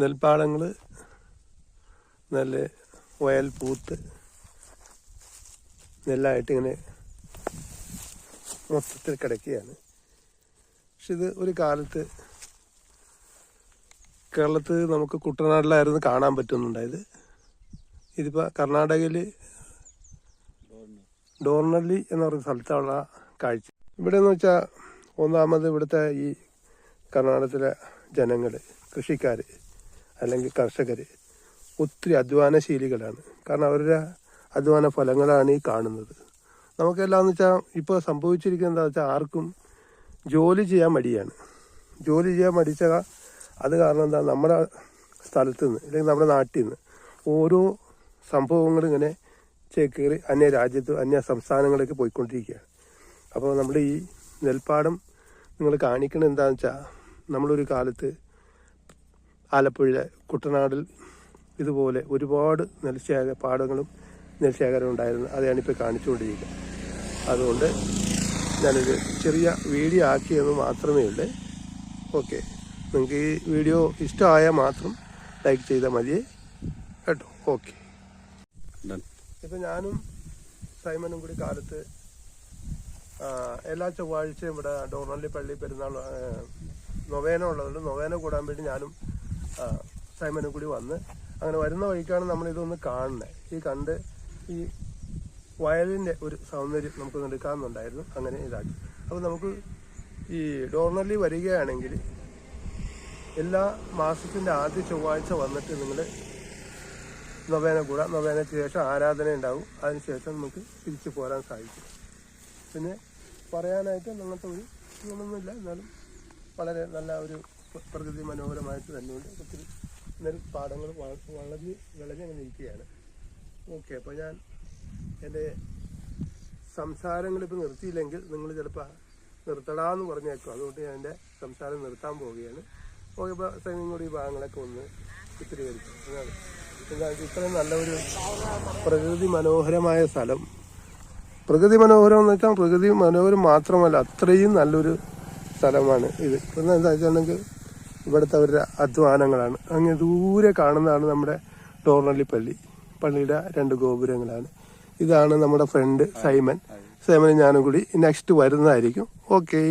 നെൽപ്പാടങ്ങൾ നല്ല വയൽ പൂത്ത് നെല്ലായിട്ട് ഇങ്ങനെ മൊത്തത്തിൽ കിടക്കുകയാണ്. പക്ഷെ ഇത് ഒരു കാലത്ത് കേരളത്തിൽ നമുക്ക് കുട്ടനാട്ടിലായിരുന്നു കാണാൻ പറ്റുന്നുണ്ടായത്. ഇതിപ്പോൾ കർണാടകയിൽ ഡോർണല്ലി എന്ന് പറയുന്ന സ്ഥലത്തുള്ള കാഴ്ച. ഇവിടെ എന്ന് വെച്ചാൽ ഒന്നാമത് ഇവിടുത്തെ ഈ കർണാടകത്തിലെ ജനങ്ങൾ, കൃഷിക്കാർ അല്ലെങ്കിൽ കർഷകർ ഒത്തിരി അധ്വാനശീലികളാണ്. കാരണം അവരുടെ അധ്വാന ഫലങ്ങളാണ് ഈ കാണുന്നത്. നമുക്കെല്ലാം എന്ന് വെച്ചാൽ ഇപ്പോൾ സംഭവിച്ചിരിക്കുന്നത് എന്താ വെച്ചാൽ ആർക്കും ജോലി ചെയ്യാൻ മടിയാണ്. ജോലി ചെയ്യാൻ മടിച്ച അത് കാരണം എന്താ, നമ്മുടെ സ്ഥലത്ത് നിന്ന് അല്ലെങ്കിൽ നമ്മുടെ നാട്ടിൽ നിന്ന് ഓരോ സംഭവങ്ങളും ഇങ്ങനെ ചേക്കേറി അന്യ രാജ്യത്ത് അന്യ സംസ്ഥാനങ്ങളിലേക്ക് പോയിക്കൊണ്ടിരിക്കുകയാണ്. അപ്പോൾ നമ്മുടെ ഈ നെൽപ്പാടം നിങ്ങൾ കാണിക്കുന്നത് എന്താണെന്ന് വെച്ചാൽ, നമ്മളൊരു കാലത്ത് ആലപ്പുഴ കുട്ടനാടിൽ ഇതുപോലെ ഒരുപാട് പാടങ്ങളും നെൽശേഖരവും ഉണ്ടായിരുന്നു. അതാണ് ഇപ്പോൾ കാണിച്ചുകൊണ്ടിരിക്കുക. അതുകൊണ്ട് ഞാനൊരു ചെറിയ വീഡിയോ ആക്കിയെന്ന് മാത്രമേ ഉള്ളൂ. ഓക്കെ, നിങ്ങൾക്ക് ഈ വീഡിയോ ഇഷ്ടമായാൽ മാത്രം ലൈക്ക് ചെയ്താൽ മതിയേ കേട്ടോ. ഓക്കെ, ഇപ്പം ഞാനും സൈമനും കൂടി കാലത്ത് എല്ലാ ചൊവ്വാഴ്ചയും ഇവിടെ ഡോർണല്ലി പള്ളി പെരുന്നാൾ നൊവേന ഉള്ളതുകൊണ്ട് നൊവേന കൂടാൻ വേണ്ടി ഞാനും സൈമനും കൂടി വന്ന് അങ്ങനെ വരുന്ന വഴിക്കാണ് നമ്മളിതൊന്ന് കാണുന്നത്. ഈ കണ്ട് ഈ വയലിൻ്റെ ഒരു സൗന്ദര്യം നമുക്ക് എടുക്കാമെന്നുണ്ടായിരുന്നു. അങ്ങനെ ഇതാക്കി. അപ്പോൾ നമുക്ക് ഈ ഡോർണല്ലി വരികയാണെങ്കിൽ എല്ലാ മാസത്തിൻ്റെ ആദ്യ ചൊവ്വാഴ്ച വന്നിട്ട് നിങ്ങൾ നൊവേന കൂടാം. നൊവേനയ്ക്ക് ശേഷം ആരാധന ഉണ്ടാവും. അതിനുശേഷം നമുക്ക് തിരിച്ചു പോരാൻ സാധിക്കും. പിന്നെ പറയാനായിട്ട് അങ്ങനത്തെ ഒരു ഗുണമൊന്നുമില്ല, എന്നാലും വളരെ നല്ല ഒരു പ്രകൃതി മനോഹരമായിട്ട് തന്നെയുണ്ട്. ഒത്തിരി നെൽപ്പാടങ്ങൾ വിളഞ്ഞങ്ങനെ ഇരിക്കുകയാണ്. ഓക്കെ, അപ്പോൾ ഞാൻ എൻ്റെ സംസാരങ്ങളിപ്പോൾ നിർത്തിയില്ലെങ്കിൽ നിങ്ങൾ ചിലപ്പോൾ നിർത്തടാന്ന് പറഞ്ഞേക്കും. അതുകൊണ്ട് ഞാൻ എൻ്റെ സംസാരം നിർത്താൻ പോവുകയാണ്. ഓക്കെ, ഇപ്പോൾ സൈനിങ് കൂടി ഈ ഭാഗങ്ങളൊക്കെ ഒന്ന് ചിത്രീകരിച്ചു. എന്താ ഇത്രയും നല്ലൊരു പ്രകൃതി മനോഹരമായ സ്ഥലം. പ്രകൃതി മനോഹരം എന്ന് വെച്ചാൽ പ്രകൃതി മനോഹരം മാത്രമല്ല, അത്രയും നല്ലൊരു സ്ഥലമാണ് ഇത്. പിന്നെ എന്താ വെച്ചിട്ടുണ്ടെങ്കിൽ ഇവിടുത്തെ അവരുടെ അധ്വാനങ്ങളാണ്. അങ്ങനെ ദൂരെ കാണുന്നതാണ് നമ്മുടെ ഡോർണല്ലി പള്ളിയുടെ 2 ഗോപുരങ്ങളാണ്. ഇതാണ് നമ്മുടെ ഫ്രണ്ട് സൈമൻ. സൈമനും ഞാനും കൂടി നെക്സ്റ്റ് വരുന്നതായിരിക്കും. ഓക്കേ.